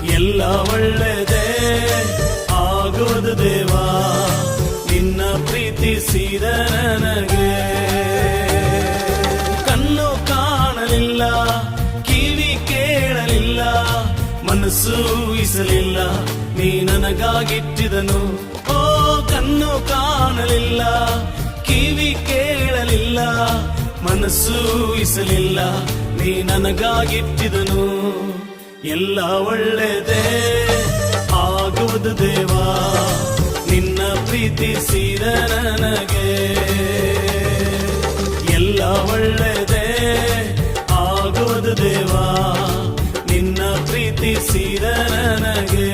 ಎಲ್ಲ ಒಳ್ಳೆದೇ ಆಗೋದು ದೇವಾ ನಿನ್ನ ಪ್ರೀತಿಸಿದ ನನಗೆ. ಕಣ್ಣು ಕಾಣಲಿಲ್ಲ, ಕಿವಿ ಕೇಳಲಿಲ್ಲ, ಮನಸ್ಸು ಊಹಿಸಲಿಲ್ಲ, ನೀ ನನಗಾಗಿಟ್ಟಿದನು. ಓ ಕಣ್ಣು ಕಾಣಲಿಲ್ಲ, ಕಿವಿ ಕೇಳಲಿಲ್ಲ, ಮನಸ್ಸು ಊಹಿಸಲಿಲ್ಲ, ನೀ ನನಗಾಗಿಟ್ಟಿದನು. ಎಲ್ಲ ಒಳ್ಳೆದೇ ಆಗುವುದು ದೇವಾ ನಿನ್ನ ಪ್ರೀತಿಸಿದ ನನಗೆ. ಎಲ್ಲ ಒಳ್ಳೆದೇ ಆಗುವುದು ದೇವಾ ನಿನ್ನ ಪ್ರೀತಿಸಿದ ನನಗೆ.